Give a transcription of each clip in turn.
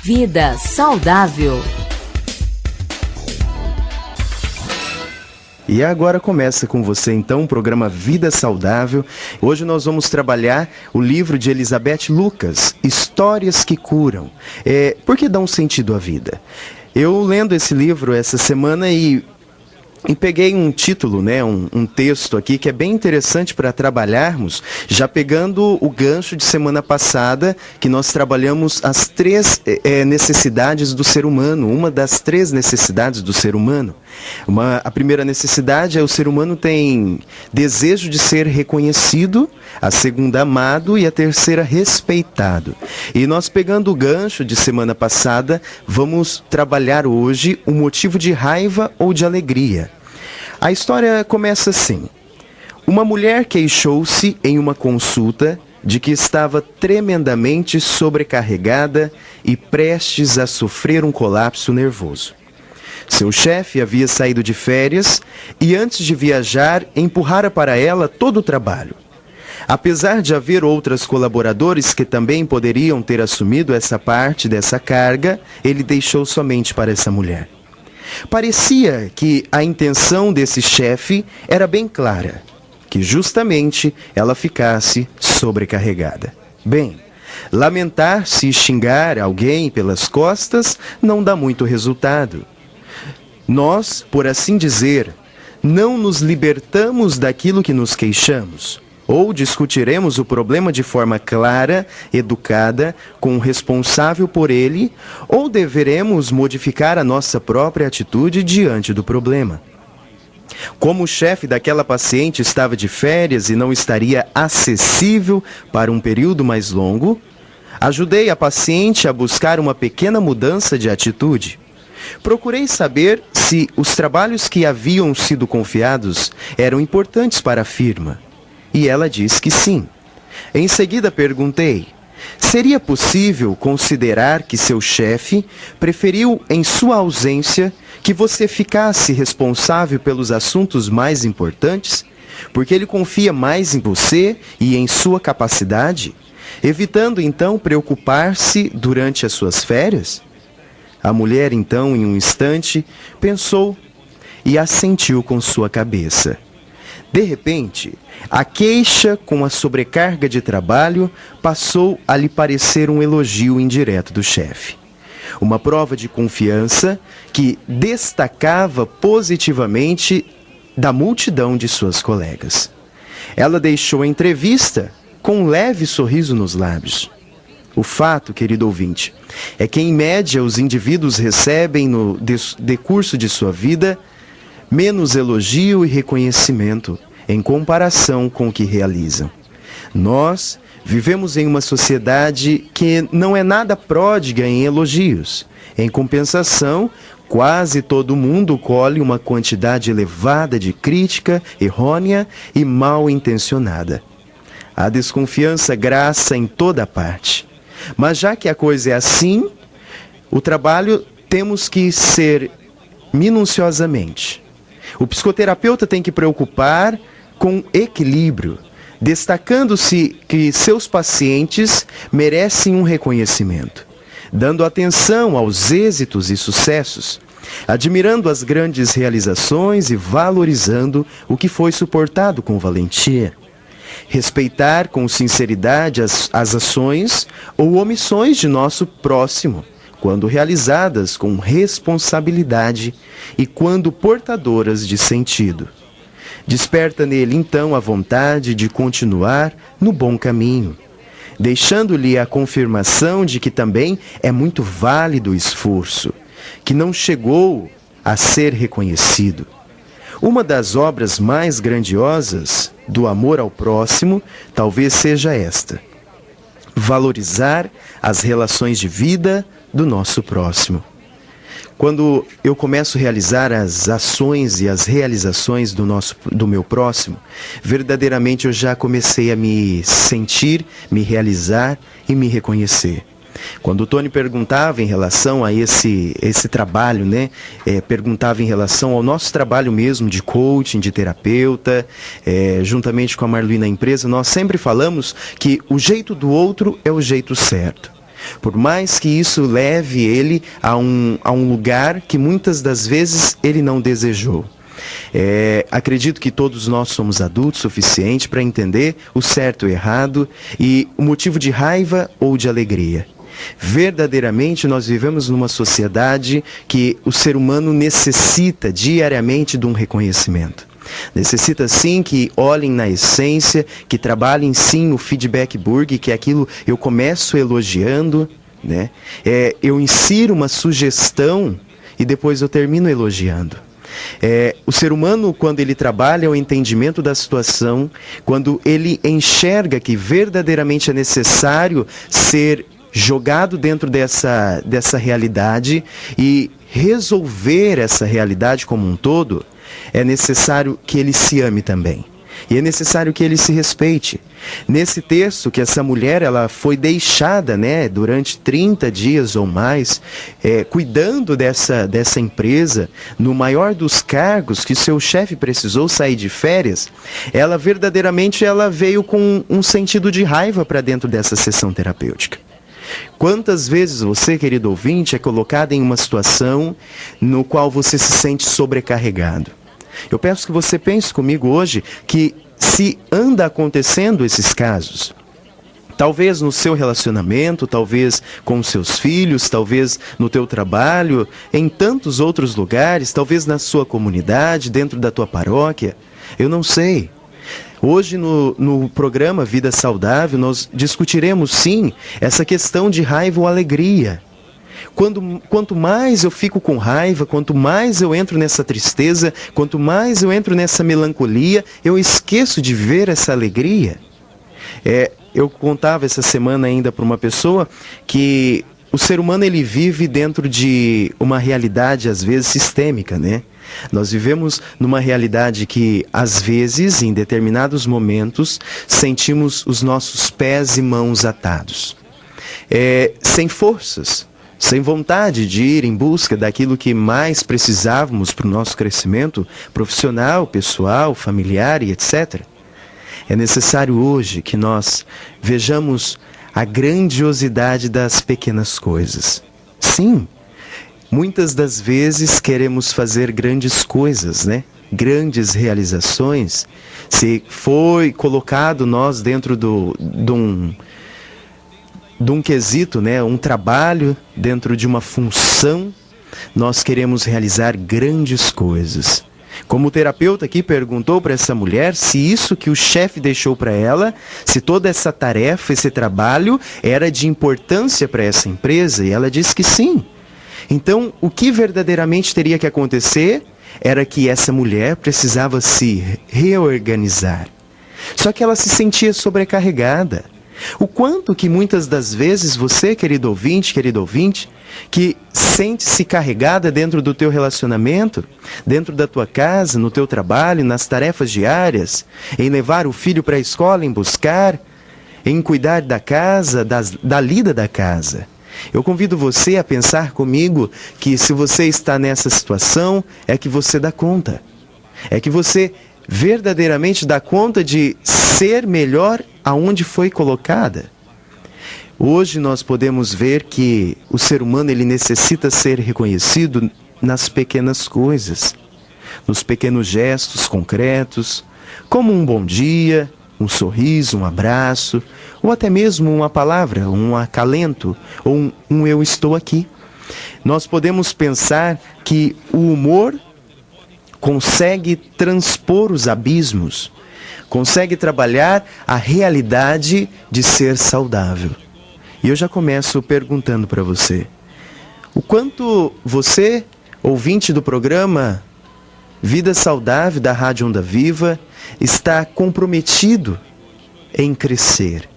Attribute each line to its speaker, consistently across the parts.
Speaker 1: Vida saudável.
Speaker 2: E agora começa com você então o programa Vida Saudável. Hoje nós vamos trabalhar o livro de Elizabeth Lucas, Histórias que Curam. Por que dá um sentido à vida? Eu lendo esse livro essa semana e peguei um título, né, um texto aqui que é bem interessante para trabalharmos, já pegando o gancho de semana passada, que nós trabalhamos as três necessidades do ser humano, uma das três necessidades do ser humano. A primeira necessidade é o ser humano tem desejo de ser reconhecido, a segunda amado e a terceira respeitado. E nós pegando o gancho de semana passada, vamos trabalhar hoje o motivo de raiva ou de alegria. A história começa assim. Uma mulher queixou-se em uma consulta de que estava tremendamente sobrecarregada e prestes a sofrer um colapso nervoso. Seu chefe havia saído de férias e antes de viajar empurrara para ela todo o trabalho. Apesar de haver outros colaboradores que também poderiam ter assumido essa parte dessa carga, ele deixou somente para essa mulher. Parecia que a intenção desse chefe era bem clara, que justamente ela ficasse sobrecarregada. Bem, lamentar-se e xingar alguém pelas costas não dá muito resultado. Nós, por assim dizer, não nos libertamos daquilo que nos queixamos. Ou discutiremos o problema de forma clara, educada, com o responsável por ele, ou deveremos modificar a nossa própria atitude diante do problema. Como o chefe daquela paciente estava de férias e não estaria acessível para um período mais longo, ajudei a paciente a buscar uma pequena mudança de atitude. Procurei saber se os trabalhos que haviam sido confiados eram importantes para a firma. E ela disse que sim. Em seguida perguntei, seria possível considerar que seu chefe preferiu, em sua ausência, que você ficasse responsável pelos assuntos mais importantes, porque ele confia mais em você e em sua capacidade, evitando então preocupar-se durante as suas férias? A mulher então, em um instante, pensou e assentiu com sua cabeça. De repente, a queixa com a sobrecarga de trabalho passou a lhe parecer um elogio indireto do chefe. Uma prova de confiança que destacava positivamente da multidão de suas colegas. Ela deixou a entrevista com um leve sorriso nos lábios. O fato, querido ouvinte, é que em média os indivíduos recebem no decurso de sua vida menos elogio e reconhecimento em comparação com o que realizam. Nós vivemos em uma sociedade que não é nada pródiga em elogios. Em compensação, quase todo mundo colhe uma quantidade elevada de crítica errônea e mal intencionada. A desconfiança graça em toda parte. Mas já que a coisa é assim, o trabalho temos que ser minuciosamente. O psicoterapeuta tem que preocupar com equilíbrio, destacando-se que seus pacientes merecem um reconhecimento, dando atenção aos êxitos e sucessos, admirando as grandes realizações e valorizando o que foi suportado com valentia. Respeitar com sinceridade as ações ou omissões de nosso próximo, quando realizadas com responsabilidade e quando portadoras de sentido. Desperta nele então a vontade de continuar no bom caminho, deixando-lhe a confirmação de que também é muito válido o esforço, que não chegou a ser reconhecido. Uma das obras mais grandiosas do amor ao próximo talvez seja esta: valorizar as relações de vida do nosso próximo. Quando eu começo a realizar as ações e as realizações do meu próximo, verdadeiramente eu já comecei a me sentir, me realizar e me reconhecer. Quando o Tony perguntava em relação a esse trabalho, né? Perguntava em relação ao nosso trabalho mesmo de coaching, de terapeuta, juntamente com a Marli na empresa, nós sempre falamos que o jeito do outro é o jeito certo. Por mais que isso leve ele a um lugar que muitas das vezes ele não desejou. Acredito que todos nós somos adultos o suficiente para entender o certo e o errado e o motivo de raiva ou de alegria. Verdadeiramente nós vivemos numa sociedade que o ser humano necessita diariamente de um reconhecimento. Necessita sim que olhem na essência, que trabalhem sim no feedback burg, que é aquilo eu começo elogiando, né? Eu insiro uma sugestão e depois eu termino elogiando. O ser humano, quando ele trabalha o entendimento da situação, quando ele enxerga que verdadeiramente é necessário ser jogado dentro dessa realidade e resolver essa realidade como um todo, é necessário que ele se ame também. E é necessário que ele se respeite. Nesse texto, que essa mulher ela foi deixada, né, durante 30 dias ou mais, cuidando dessa empresa, no maior dos cargos, que seu chefe precisou sair de férias, ela verdadeiramente veio com um sentido de raiva para dentro dessa sessão terapêutica. Quantas vezes você, querido ouvinte, é colocado em uma situação no qual você se sente sobrecarregado? Eu peço que você pense comigo hoje que se anda acontecendo esses casos, talvez no seu relacionamento, talvez com os seus filhos, talvez no teu trabalho, em tantos outros lugares, talvez na sua comunidade, dentro da tua paróquia, eu não sei. Hoje no programa Vida Saudável nós discutiremos sim essa questão de raiva ou alegria. Quanto mais eu fico com raiva, quanto mais eu entro nessa tristeza, quanto mais eu entro nessa melancolia, eu esqueço de ver essa alegria. Eu contava essa semana ainda para uma pessoa que o ser humano ele vive dentro de uma realidade às vezes sistêmica, né? Nós vivemos numa realidade que, às vezes, em determinados momentos, sentimos os nossos pés e mãos atados. Sem forças, sem vontade de ir em busca daquilo que mais precisávamos para o nosso crescimento profissional, pessoal, familiar e etc. É necessário hoje que nós vejamos a grandiosidade das pequenas coisas. Sim, muitas das vezes queremos fazer grandes coisas, né? Grandes realizações. Se foi colocado nós dentro de um quesito, né? Um trabalho, dentro de uma função, nós queremos realizar grandes coisas. Como o terapeuta aqui perguntou para essa mulher se isso que o chefe deixou para ela, se toda essa tarefa, esse trabalho era de importância para essa empresa, e ela disse que sim. Então, o que verdadeiramente teria que acontecer era que essa mulher precisava se reorganizar. Só que ela se sentia sobrecarregada. O quanto que muitas das vezes você, querido ouvinte, que sente-se carregada dentro do teu relacionamento, dentro da tua casa, no teu trabalho, nas tarefas diárias, em levar o filho para a escola, em buscar, em cuidar da casa, da lida da casa. Eu convido você a pensar comigo que se você está nessa situação, é que você dá conta. É que você verdadeiramente dá conta de ser melhor aonde foi colocada. Hoje nós podemos ver que o ser humano ele necessita ser reconhecido nas pequenas coisas, nos pequenos gestos concretos, como um bom dia, um sorriso, um abraço, ou até mesmo uma palavra, um acalento, ou um eu estou aqui. Nós podemos pensar que o humor consegue transpor os abismos, consegue trabalhar a realidade de ser saudável. E eu já começo perguntando para você, o quanto você, ouvinte do programa Vida Saudável da Rádio Onda Viva, está comprometido em crescer?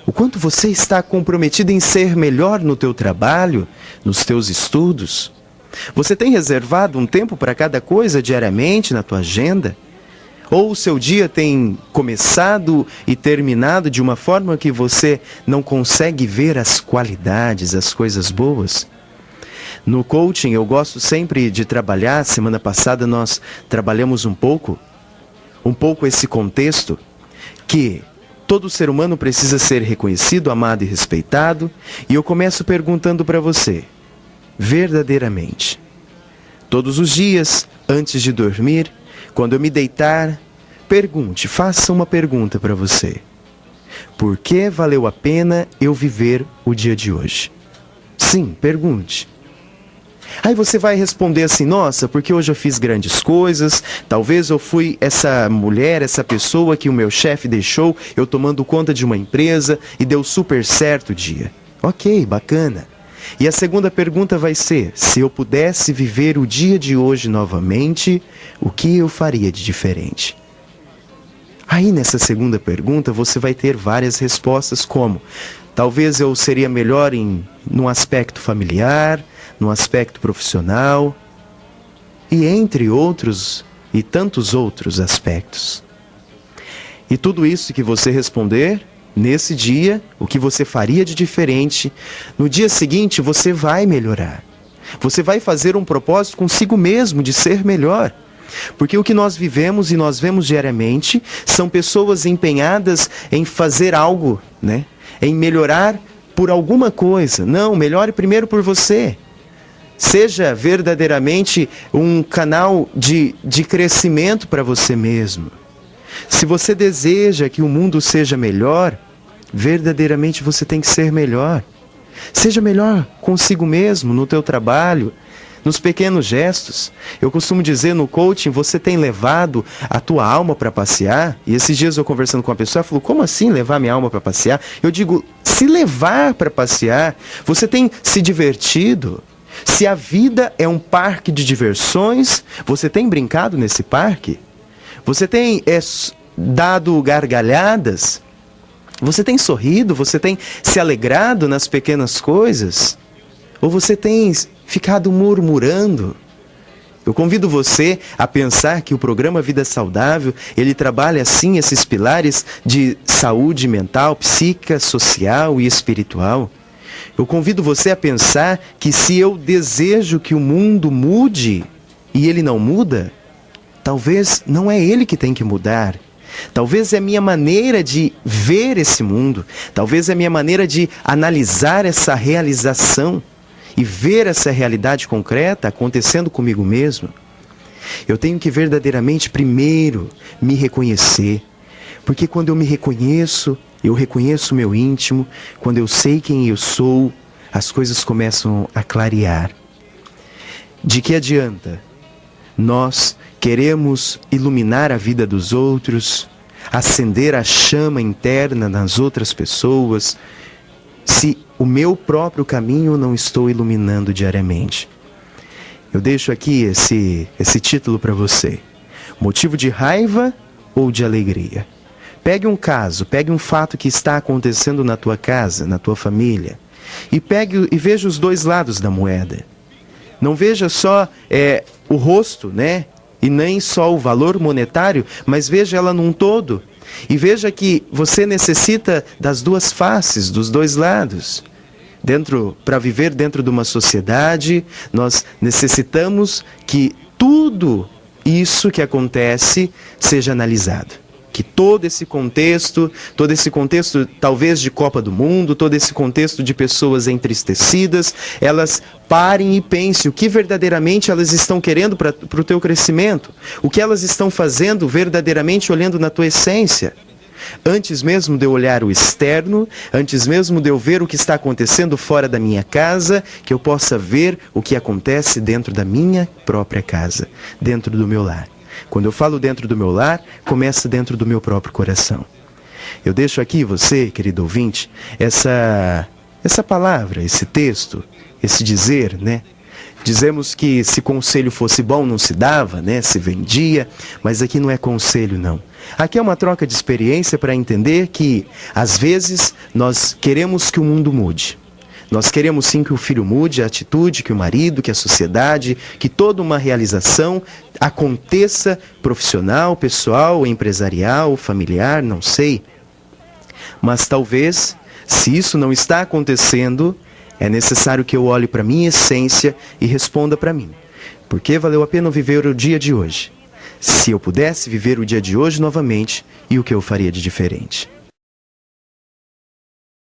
Speaker 2: O quanto você está comprometido em ser melhor no teu trabalho, nos teus estudos? Você tem reservado um tempo para cada coisa diariamente na tua agenda? Ou o seu dia tem começado e terminado de uma forma que você não consegue ver as qualidades, as coisas boas? No coaching eu gosto sempre de trabalhar, semana passada nós trabalhamos um pouco esse contexto, que todo ser humano precisa ser reconhecido, amado e respeitado. E eu começo perguntando para você, verdadeiramente, todos os dias, antes de dormir, quando eu me deitar, pergunte, faça uma pergunta para você. Por que valeu a pena eu viver o dia de hoje? Sim, pergunte. Aí você vai responder assim, nossa, porque hoje eu fiz grandes coisas, talvez eu fui essa mulher, essa pessoa que o meu chefe deixou, eu tomando conta de uma empresa e deu super certo o dia. Ok, bacana. E a segunda pergunta vai ser, se eu pudesse viver o dia de hoje novamente, o que eu faria de diferente? Aí nessa segunda pergunta você vai ter várias respostas como, talvez eu seria melhor num aspecto familiar, num aspecto profissional, e entre outros e tantos outros aspectos. E tudo isso que você responder, nesse dia, o que você faria de diferente, no dia seguinte você vai melhorar. Você vai fazer um propósito consigo mesmo de ser melhor. Porque o que nós vivemos e nós vemos diariamente são pessoas empenhadas em fazer algo, né? Em melhorar por alguma coisa. Não, melhore primeiro por você. Seja verdadeiramente um canal de crescimento para você mesmo. Se você deseja que o mundo seja melhor, verdadeiramente você tem que ser melhor. Seja melhor consigo mesmo, no teu trabalho, nos pequenos gestos. Eu costumo dizer no coaching, você tem levado a tua alma para passear? E esses dias eu conversando com uma pessoa, ela falou, como assim levar minha alma para passear? Eu digo, se levar para passear, você tem se divertido? Se a vida é um parque de diversões, você tem brincado nesse parque? Você tem dado gargalhadas? Você tem sorrido? Você tem se alegrado nas pequenas coisas? Ou você tem ficado murmurando? Eu convido você a pensar que o programa Vida Saudável, ele trabalha assim esses pilares de saúde mental, psíquica, social e espiritual. Eu convido você a pensar que se eu desejo que o mundo mude e ele não muda, talvez não é ele que tem que mudar. Talvez é a minha maneira de ver esse mundo, talvez é a minha maneira de analisar essa realização e ver essa realidade concreta acontecendo comigo mesmo. Eu tenho que verdadeiramente primeiro me reconhecer, porque quando eu me reconheço, eu reconheço o meu íntimo, quando eu sei quem eu sou, as coisas começam a clarear. De que adianta? Nós queremos iluminar a vida dos outros, acender a chama interna nas outras pessoas, se o meu próprio caminho não estou iluminando diariamente. Eu deixo aqui esse título para você. Motivo de raiva ou de alegria? Pegue um caso, pegue um fato que está acontecendo na tua casa, na tua família, e veja os dois lados da moeda. Não veja só o rosto, né? E nem só o valor monetário, mas veja ela num todo. E veja que você necessita das duas faces, dos dois lados. Para viver dentro de uma sociedade, nós necessitamos que tudo isso que acontece seja analisado. Que todo esse contexto talvez de Copa do Mundo, todo esse contexto de pessoas entristecidas, elas parem e pensem o que verdadeiramente elas estão querendo para o teu crescimento, o que elas estão fazendo verdadeiramente olhando na tua essência. Antes mesmo de eu olhar o externo, antes mesmo de eu ver o que está acontecendo fora da minha casa, que eu possa ver o que acontece dentro da minha própria casa, dentro do meu lar. Quando eu falo dentro do meu lar, começa dentro do meu próprio coração. Eu deixo aqui você, querido ouvinte, essa palavra, esse texto, esse dizer, né? Dizemos que se conselho fosse bom não se dava, né? Se vendia, mas aqui não é conselho não. Aqui é uma troca de experiência para entender que, às vezes, nós queremos que o mundo mude. Nós queremos sim que o filho mude, a atitude, que o marido, que a sociedade, que toda uma realização aconteça profissional, pessoal, empresarial, familiar, não sei. Mas talvez, se isso não está acontecendo, é necessário que eu olhe para a minha essência e responda para mim. Por que valeu a pena viver o dia de hoje? Se eu pudesse viver o dia de hoje novamente, e o que eu faria de diferente?